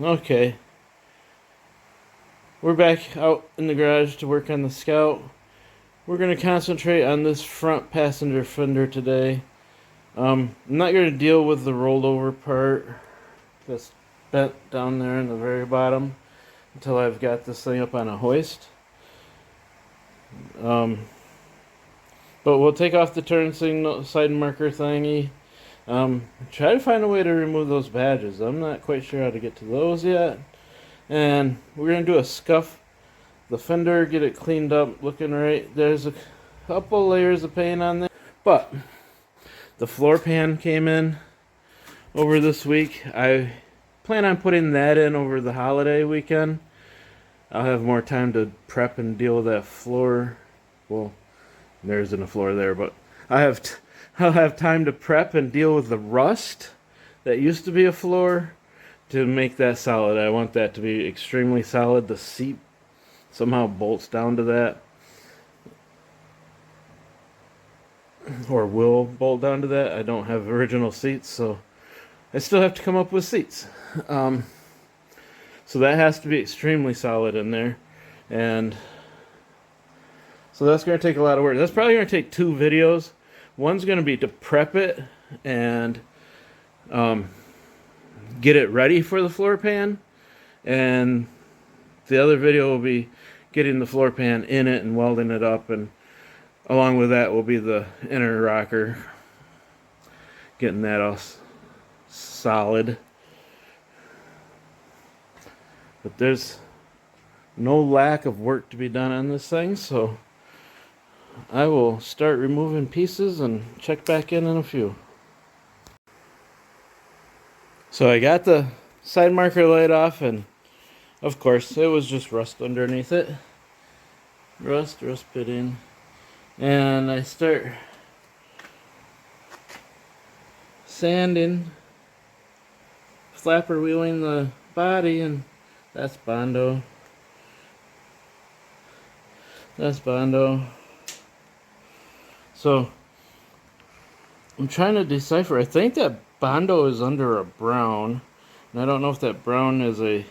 Okay, we're back out in the garage to work on the Scout. We're going to concentrate on this front passenger fender today. I'm not going to deal with the rolled over part that's bent down there in the very bottom until I've got this thing up on a hoist. But we'll take off the turn signal side marker thingy. Try to find a way to remove those badges. I'm not quite sure how to get to those yet. And we're going to do a scuff the fender, get it cleaned up, looking right. There's a couple layers of paint on there. But the floor pan came in over this week. I plan on putting that in over the holiday weekend. I'll have more time to prep and deal with that floor. Well, there isn't a floor there, but I'll have time to prep and deal with the rust that used to be a floor to make that solid. I want that to be extremely solid. The seat somehow bolts down to that, or will bolt down to that. I don't have original seats, so I still have to come up with seats. So that has to be extremely solid in there, and so that's going to take a lot of work. That's probably going to take 2 videos. One's going to be to prep it and get it ready for the floor pan, and the other video will be getting the floor pan in it and welding it up, and along with that will be the inner rocker, getting that all solid. But there's no lack of work to be done on this thing, so I will start removing pieces and check back in a few. So I got the side marker light off, and of course it was just rust underneath it. Rust pitting. And I start sanding, flapper wheeling the body, and that's Bondo. That's Bondo. So I'm trying to decipher. I think that Bondo is under a brown, and I don't know if that brown is a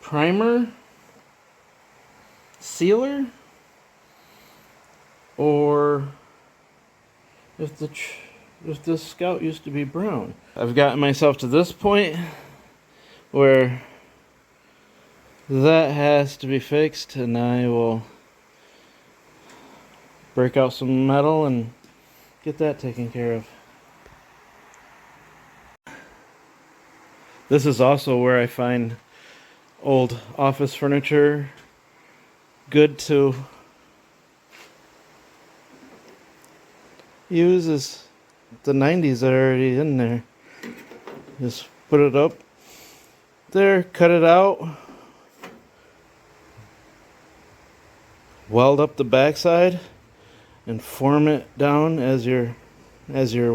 primer, sealer, or if the Scout used to be brown. I've gotten myself to this point where that has to be fixed, and I will break out some metal and get that taken care of. This is also where I find old office furniture good to use, is the 90s that are already in there. Just put it up there, cut it out, weld up the backside, and form it down as you're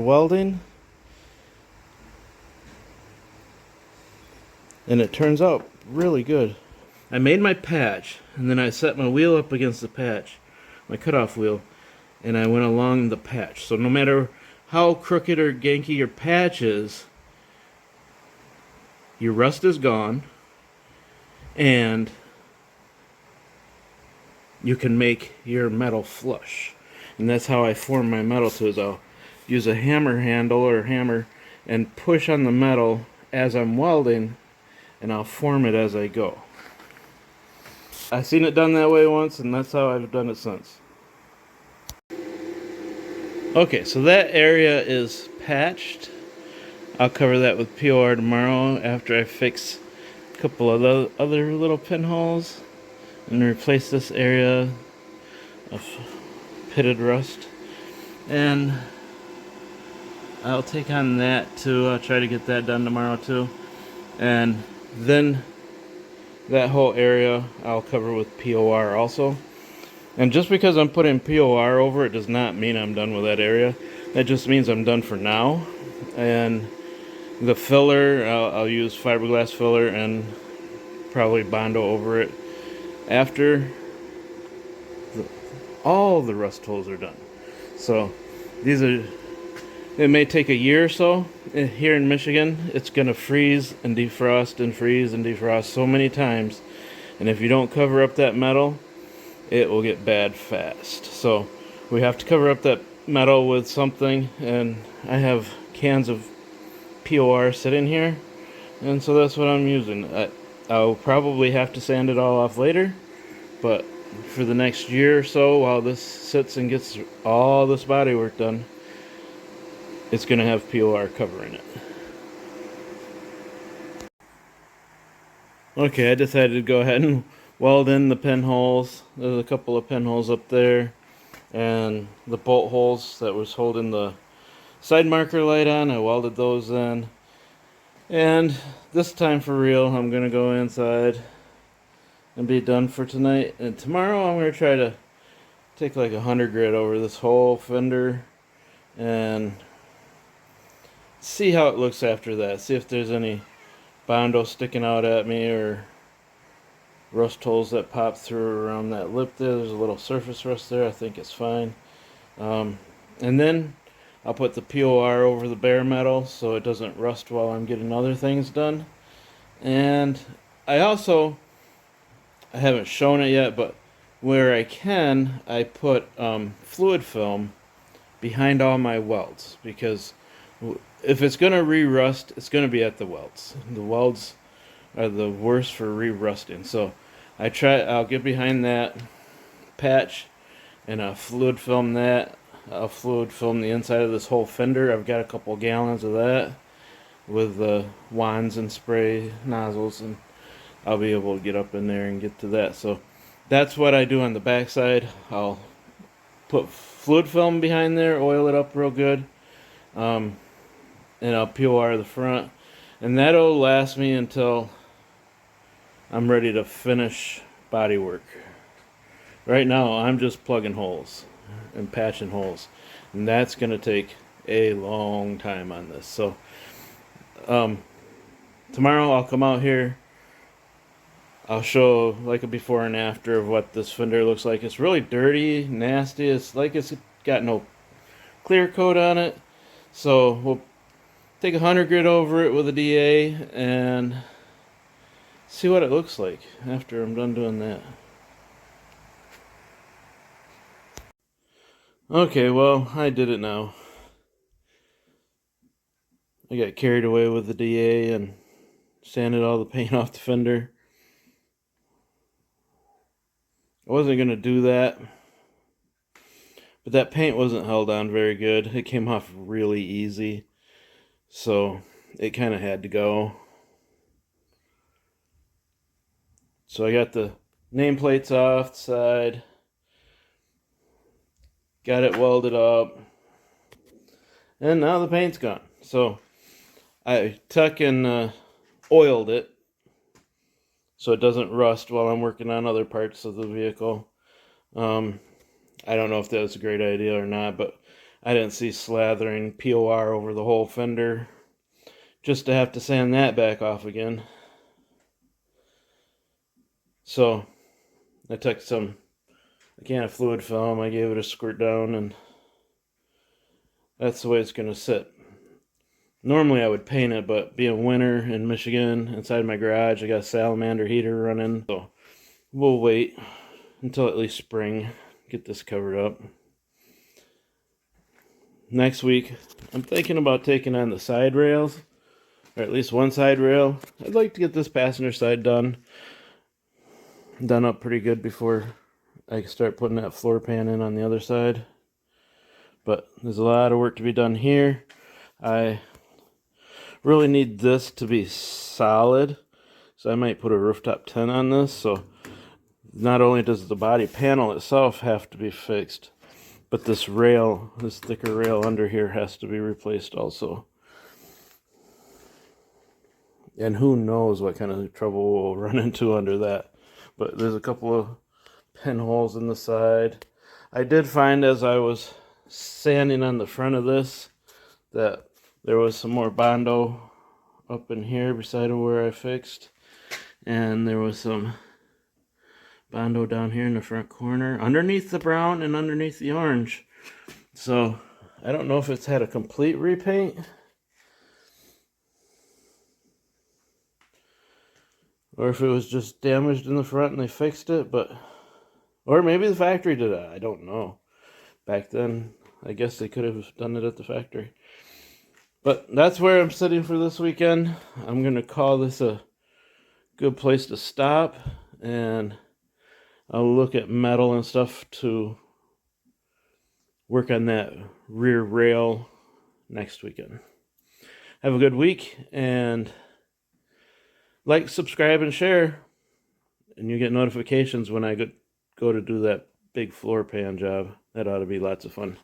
welding, and it turns out really good. I made my patch, and then I set my wheel up against the patch, my cutoff wheel, and I went along the patch. So no matter how crooked or ganky your patch is, your rust is gone, and you can make your metal flush. And that's how I form my metal too, is I'll use a hammer handle or hammer and push on the metal as I'm welding, and I'll form it as I go. I've seen it done that way once, and that's how I've done it since. Okay, so that area is patched. I'll cover that with POR tomorrow after I fix a couple of the other little pinholes and replace this area of pitted rust. And I'll take on that too. I'll try to get that done tomorrow too. And then that whole area I'll cover with POR also. And just because I'm putting POR over it does not mean I'm done with that area. That just means I'm done for now. And the filler, I'll use fiberglass filler and probably Bondo over it after all the rust holes are done. So these are It may take a year or so. Here in Michigan, it's going to freeze and defrost and freeze and defrost so many times. And if you don't cover up that metal, it will get bad fast. So we have to cover up that metal with something. And I have cans of POR sitting here. And so that's what I'm using. I'll probably have to sand it all off later. But for the next year or so, while this sits and gets all this body work done, it's going to have POR covering it. Okay, I decided to go ahead and weld in the pinholes. There's a couple of pinholes up there, and the bolt holes that was holding the side marker light on, I welded those in. And this time for real, I'm going to go inside and be done for tonight. And tomorrow I'm going to try to take like 100 grit over this whole fender and see how it looks after that. See if there's any Bondo sticking out at me or rust holes that pop through around that lip there. There's a little surface rust there. I think it's fine. And then I'll put the POR over the bare metal so it doesn't rust while I'm getting other things done. And I haven't shown it yet, but where I can, I put fluid film behind all my welds, because if it's going to re-rust, it's going to be at the welds. The welds are the worst for re-rusting. So I'll get behind that patch and I'll fluid film that. I'll fluid film the inside of this whole fender. I've got a couple gallons of that with wands and spray nozzles, and I'll be able to get up in there and get to that. So that's what I do on the backside. I'll put fluid film behind there, oil it up real good. And I'll POR the front, and that'll last me until I'm ready to finish body work. Right now I'm just plugging holes and patching holes, and that's going to take a long time on this. So tomorrow I'll come out here, I'll show like a before and after of what this fender looks like. It's really dirty, nasty. It's like it's got no clear coat on it. So we'll take 100 grit over it with a DA and see what it looks like after I'm done doing that. Okay, well, I did it now. I got carried away with the DA and sanded all the paint off the fender. I wasn't going to do that, but that paint wasn't held on very good. It came off really easy. So it kind of had to go. So I got the nameplates off the side. Got it welded up. And now the paint's gone. So I took and oiled it so it doesn't rust while I'm working on other parts of the vehicle. I don't know if that was a great idea or not, but I didn't see slathering POR over the whole fender just to have to sand that back off again. So I took a can of fluid film, I gave it a squirt down, and that's the way it's going to sit. Normally I would paint it, but being winter in Michigan, inside my garage, I got a salamander heater running, so we'll wait until at least spring, get this covered up. Next week, I'm thinking about taking on the side rails, or at least one side rail. I'd like to get this passenger side done up pretty good before I can start putting that floor pan in on the other side. But there's a lot of work to be done here. I really need this to be solid, so I might put a rooftop tent on this. So not only does the body panel itself have to be fixed, but this rail, this thicker rail under here, has to be replaced also. And who knows what kind of trouble we'll run into under that. But there's a couple of pinholes in the side. I did find as I was sanding on the front of this that there was some more Bondo up in here beside of where I fixed. And there was some Bondo down here in the front corner, underneath the brown and underneath the orange. So I don't know if it's had a complete repaint. Or if it was just damaged in the front and they fixed it, or maybe the factory did it. I don't know. Back then, I guess they could have done it at the factory. But that's where I'm sitting for this weekend. I'm going to call this a good place to stop, and I'll look at metal and stuff to work on that rear rail next weekend. Have a good week, and like, subscribe, and share, and you get notifications when I go to do that big floor pan job. That ought to be lots of fun.